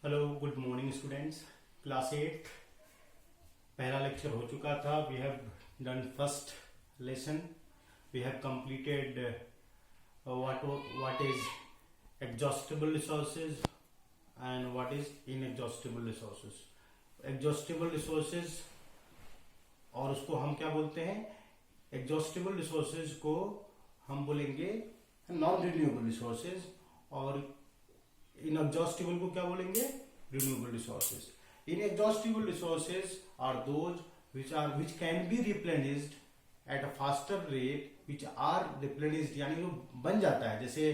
Hello good morning students. Class 8 पहला lecture हो चुका था। We have done first lesson. We have completed what is exhaustible resources and what is inexhaustible resources. Exhaustible resources और उसको हम क्या बोलते हैं? एग्जॉस्टिबल रिसोर्सेज को हम बोलेंगे नॉन रिन्यूएबल रिसोर्सेज और इनएग्जॉस्टिबल को क्या बोलेंगे? Renewable resources. Inexhaustible resources are those which can be replenished at a faster rate, which are replenished यानी वो बन जाता है। जैसे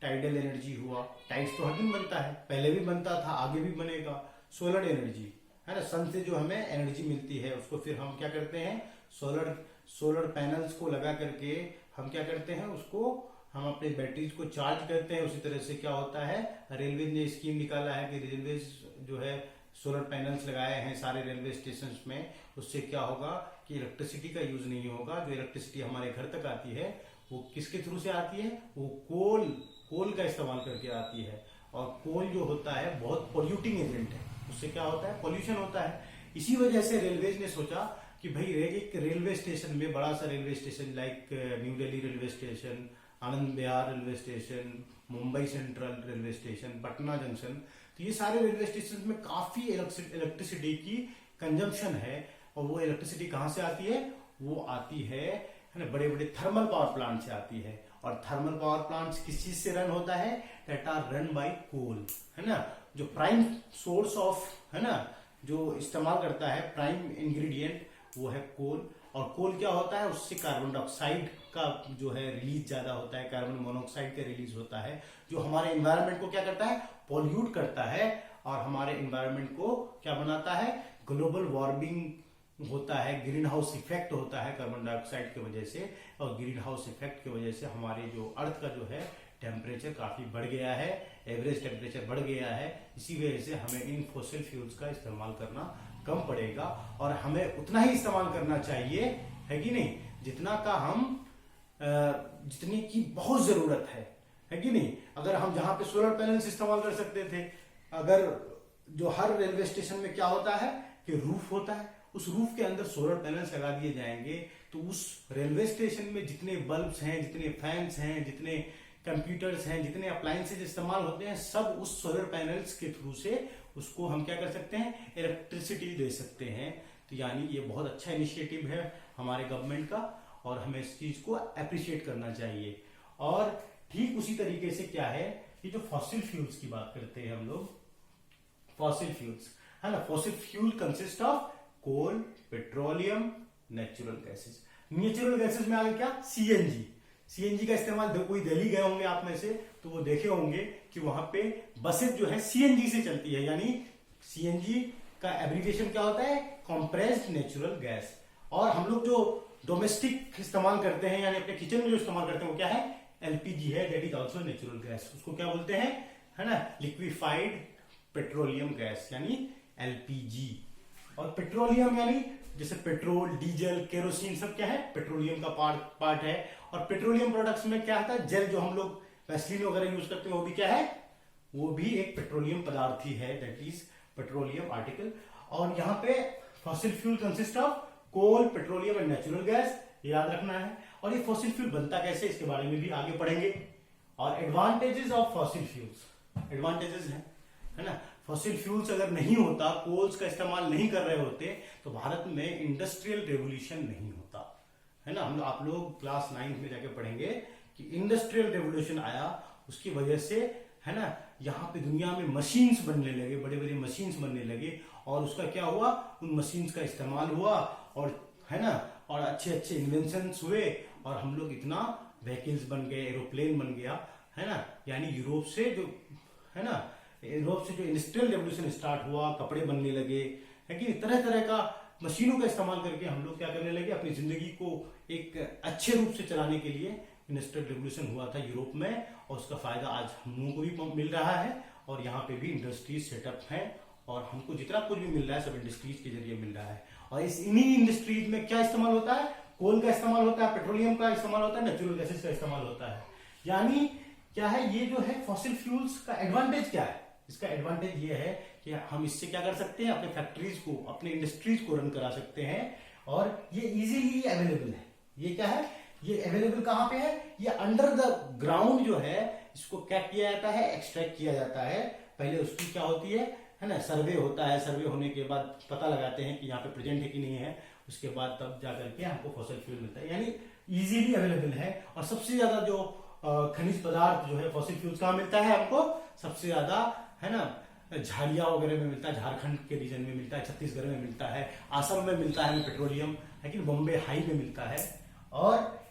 टाइडल एनर्जी हुआ, टाइड्स तो हर दिन बनता है, पहले भी बनता था, आगे भी बनेगा। सोलर एनर्जी है ना, सन से जो हमें एनर्जी मिलती है उसको फिर हम क्या करते हैं? सोलर पैनल्स को लगा करके हम क्या करते हैं? उसको हम अपने बैटरीज को चार्ज करते हैं। उसी तरह से क्या होता है, रेलवे ने स्कीम निकाला है कि रेलवे जो है सोलर पैनल्स लगाए हैं सारे रेलवे स्टेशन में। उससे क्या होगा कि इलेक्ट्रिसिटी का यूज नहीं होगा। जो इलेक्ट्रिसिटी हमारे घर तक आती है वो किसके थ्रू से आती है? वो कोल का इस्तेमाल करके आती है। और कोल जो होता है बहुत पोल्यूटिंग एजेंट है, उससे क्या होता है? पोल्यूशन होता है। इसी वजह से रेलवेज ने सोचा कि भाई एक रेलवे स्टेशन में, बड़ा सा railway station like new Delhi railway station, Anand Vihar railway station, Mumbai central railway station, Patna junction, तो ये सारे रेलवे स्टेशन में काफी इलेक्ट्रिसिटी की कंजम्पशन है। और वो इलेक्ट्रिसिटी कहां से आती है? वो आती है ना बड़े बड़े थर्मल पावर प्लांट से आती है। और थर्मल पावर प्लांट किस चीज से रन होता है? दैट आर रन बाय कोल, है ना। जो प्राइम सोर्स ऑफ, है ना, जो इस्तेमाल करता है प्राइम इंग्रेडिएंट, वो है कोल। और कोल क्या होता है? उससे कार्बन डाइऑक्साइड का जो है रिलीज ज्यादा होता है, कार्बन मोनोऑक्साइड का रिलीज होता है, जो हमारे एनवायरनमेंट को क्या करता है? पॉल्यूट करता है। और हमारे एनवायरनमेंट को क्या बनाता है? ग्लोबल वार्मिंग होता है, ग्रीन हाउस इफेक्ट होता है कार्बन डाइऑक्साइड की वजह से। और ग्रीन हाउस इफेक्ट की वजह से हमारे जो अर्थ का जो है टेम्परेचर काफी बढ़ गया है, एवरेज टेम्परेचर बढ़ गया है। इसी वजह से हमें इन फॉसिल फ्यूल्स का इस्तेमाल करना कम पड़ेगा और हमें उतना ही इस्तेमाल करना चाहिए, है कि नहीं, जितना का हम जितनी की बहुत जरूरत है कि नहीं। अगर हम जहां पे सोलर पैनल्स इस्तेमाल कर सकते थे, अगर जो हर रेलवे स्टेशन में क्या होता है कि रूफ होता है, उस रूफ के अंदर सोलर पैनल्स लगा दिए जाएंगे तो उस रेलवे स्टेशन में जितने बल्ब्स हैं, जितने फैंस हैं, जितने कंप्यूटर्स हैं, जितने अप्लायंसेज इस्तेमाल होते हैं, सब उस सोलर पैनल्स के थ्रू से उसको हम क्या कर सकते हैं? इलेक्ट्रिसिटी दे सकते हैं। तो यानी ये बहुत अच्छा इनिशिएटिव है हमारे गवर्नमेंट का और हमें इस चीज को अप्रिशिएट करना चाहिए। और ठीक उसी तरीके से क्या है, ये जो फॉसिल फ्यूल्स की बात करते हैं हम लोग, फॉसिल फ्यूल्स है ना, fossil fuel consist of coal, petroleum, natural gases. Natural gases में आ गया क्या? सीएनजी का इस्तेमाल, कोई दिल्ली गए होंगे आप में से तो वो देखे होंगे कि वहां पे बसेस जो है सीएनजी से चलती है। यानी सीएनजी का एब्रिविएशन क्या होता है? Compressed natural gas. और हम लोग जो डोमेस्टिक इस्तेमाल करते हैं यानी अपने किचन में जो इस्तेमाल करते हैं वो क्या है? एलपीजी है, that is also natural gas. उसको क्या बोलते हैं? है ना, लिक्विफाइड पेट्रोलियम गैस यानी एलपीजी। और पेट्रोलियम यानी जैसे पेट्रोल, डीजल, केरोसिन, सब क्या है? पेट्रोलियम का पार्ट है। और पेट्रोलियम प्रोडक्ट्स में क्या आता है? जेल जो हम लोग वैसलीन वगैरह यूज करते हैं वो भी क्या है? वो भी एक पेट्रोलियम पदार्थ ही है, दैट इज पेट्रोलियम आर्टिकल। और यहाँ पे fossil fuel consist of coal, petroleum and natural gas, याद रखना है। और ये फॉसिल फ्यूल बनता कैसे, इसके बारे में भी आगे पढ़ेंगे। और advantages of fossil fuels, advantages है ना। फॉसिल फ्यूल्स अगर नहीं होता, कोल्स का इस्तेमाल नहीं कर रहे होते तो भारत में इंडस्ट्रियल रेवोल्यूशन नहीं होता, है ना। हम आप लोग क्लास 9 में जाके पढ़ेंगे कि इंडस्ट्रियल रेवोल्यूशन आया, उसकी वजह से, है ना, यहाँ पे दुनिया में मशीन्स बनने लगे, बड़े बड़े मशीन्स बनने लगे। और उसका क्या हुआ? उन मशीन्स का इस्तेमाल हुआ और, है ना, और अच्छे अच्छे इन्वेंशंस हुए और हम लोग इतना व्हीकल्स बन गए, एरोप्लेन बन गया, है ना। यानी यूरोप से जो, है ना, यूरोप से जो इंडस्ट्रियल रेवोल्यूशन स्टार्ट हुआ, कपड़े बनने लगे, है कि तरह तरह का मशीनों का इस्तेमाल करके हम लोग क्या करने लगे? अपनी जिंदगी को एक अच्छे रूप से चलाने के लिए इंडस्ट्रियल रेवोल्यूशन हुआ था यूरोप में। और उसका फायदा आज हम लोगों को भी मिल रहा है और यहाँ पे भी इंडस्ट्रीज सेटअप है और हमको जितना कुछ भी मिल रहा है सब इंडस्ट्रीज के जरिए मिल रहा है। और इन्हीं इंडस्ट्रीज में क्या इस्तेमाल होता है? कोल का इस्तेमाल होता है, पेट्रोलियम का इस्तेमाल होता है, नेचुरल गैसेस का इस्तेमाल होता है। यानी क्या है, ये जो है फॉसिल फ्यूल्स का एडवांटेज क्या है? इसका एडवांटेज ये है कि हम इससे क्या कर सकते हैं, अपने फैक्ट्रीज को, अपने इंडस्ट्रीज को रन करा सकते हैं, और ये इजीली अवेलेबल है। ये क्या है, ये अवेलेबल कहां पे है, ये अंडर द ग्राउंड जो है, इसको क्या किया जाता है, एक्सट्रैक्ट किया जाता है। पहले उसकी क्या होती है ना, सर्वे होता है, सर्वे होने के बाद पता लगाते हैं कि यहाँ पे प्रेजेंट है कि नहीं है, उसके बाद तब जाकर के हमको फॉसिल फ्यूल मिलता है, यानी इजीली अवेलेबल है। और सबसे ज्यादा जो खनिज पदार्थ जो है फॉसिल फ्यूल्स कहाँ मिलता है आपको, सबसे ज्यादा है ना झाड़िया वगैरह में मिलता है, झारखंड के रीजन में मिलता है, छत्तीसगढ़ में मिलता है, आसम में मिलता है पेट्रोलियम, लेकिन बॉम्बे हाई में मिलता है। और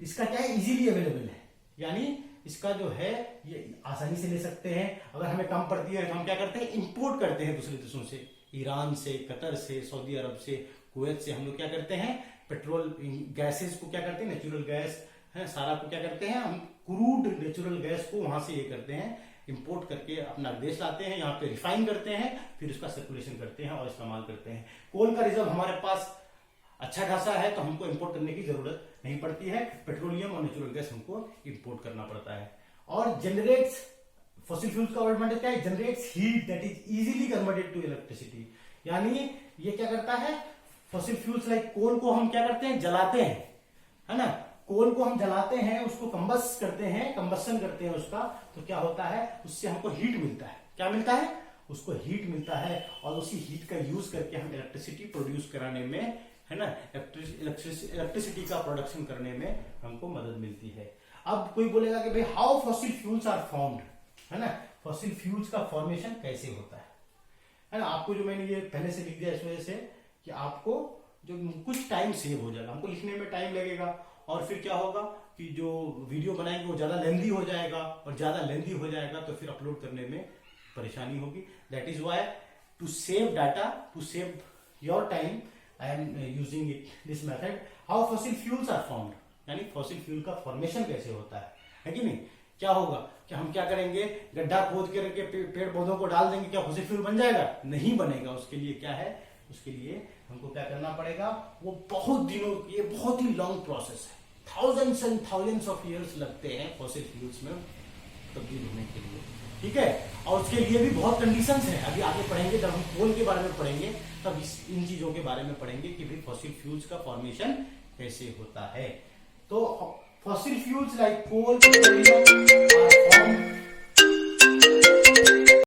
इसका क्या है, इजीली अवेलेबल है, यानी इसका जो है ये आसानी से ले सकते हैं। अगर हमें कम पड़ती है तो हम क्या करते हैं, इंपोर्ट करते हैं दूसरे देशों से, ईरान से, कतर से, सऊदी अरब से, कुवैत से। हम लोग क्या करते हैं, पेट्रोल गैसेस को क्या करते हैं, नेचुरल गैस है सारा को क्या करते हैं, हम क्रूड नेचुरल गैस को वहां से ये करते हैं, इंपोर्ट करके अपना देश लाते हैं, यहाँ पे रिफाइन करते हैं, फिर उसका सर्कुलेशन करते हैं और इस्तेमाल करते हैं। कोल का रिजर्व हमारे पास अच्छा खासा है, तो हमको इंपोर्ट करने की जरूरत नहीं पड़ती है। पेट्रोलियम और नेचुरल गैस हमको इंपोर्ट करना पड़ता है। और जनरेट्स, फॉसिल फ्यूल्स का एडवांटेज क्या है, generates heat that is easily converted to electricity, यानी ये क्या करता है, फॉसिल फ्यूल्स लाइक कोल को हम क्या करते हैं, जलाते हैं, है ना, कोल को हम जलाते हैं, उसको कंबस्ट करते हैं, कंबस्शन करते हैं उसका, तो क्या होता है, उससे हमको हीट मिलता है। क्या मिलता है, उसको हीट मिलता है, और उसी हीट का यूज करके हम इलेक्ट्रिसिटी प्रोड्यूस कराने में, है ना, इलेक्ट्रिसिटी का प्रोडक्शन करने में हमको मदद मिलती है। अब कोई बोलेगा कि भाई how fossil fuels are formed, है ना, फॉसिल फ्यूल्स का फॉर्मेशन कैसे होता है ना। आपको जो मैंने ये पहले से लिख दिया इस वजह से कि आपको जो कुछ टाइम सेव हो जाएगा, हमको लिखने में टाइम लगेगा, और फिर क्या होगा कि जो वीडियो बनाएंगे वो ज्यादा लेंदी हो जाएगा, और ज्यादा लेंदी हो जाएगा तो फिर अपलोड करने में परेशानी होगी। That is why to save data, to save your time, I am using it this method. How fossil fuels are formed, यानी फॉसिल फ्यूल का फॉर्मेशन कैसे होता है कि नहीं। क्या होगा कि हम क्या करेंगे, गड्ढा खोद करके पेड़ पौधों को डाल देंगे, क्या फॉसिल फ्यूल बन जाएगा, नहीं बनेगा। उसके लिए क्या है, उसके लिए हमको क्या करना पड़ेगा, वो बहुत दिनों, ये बहुत ही लॉन्ग प्रोसेस है, thousands and thousands of years लगते हैं फॉसिल फ्यूल्स में तब्दील होने के लिए, ठीक है। और उसके लिए भी बहुत कंडीशंस हैं, अभी आगे पढ़ेंगे, जब हम कोल के बारे में पढ़ेंगे तब इन चीजों के बारे में पढ़ेंगे कि भाई फॉसिल फ्यूल्स का फॉर्मेशन कैसे होता है। तो fossil fuels like coal, petroleum are formed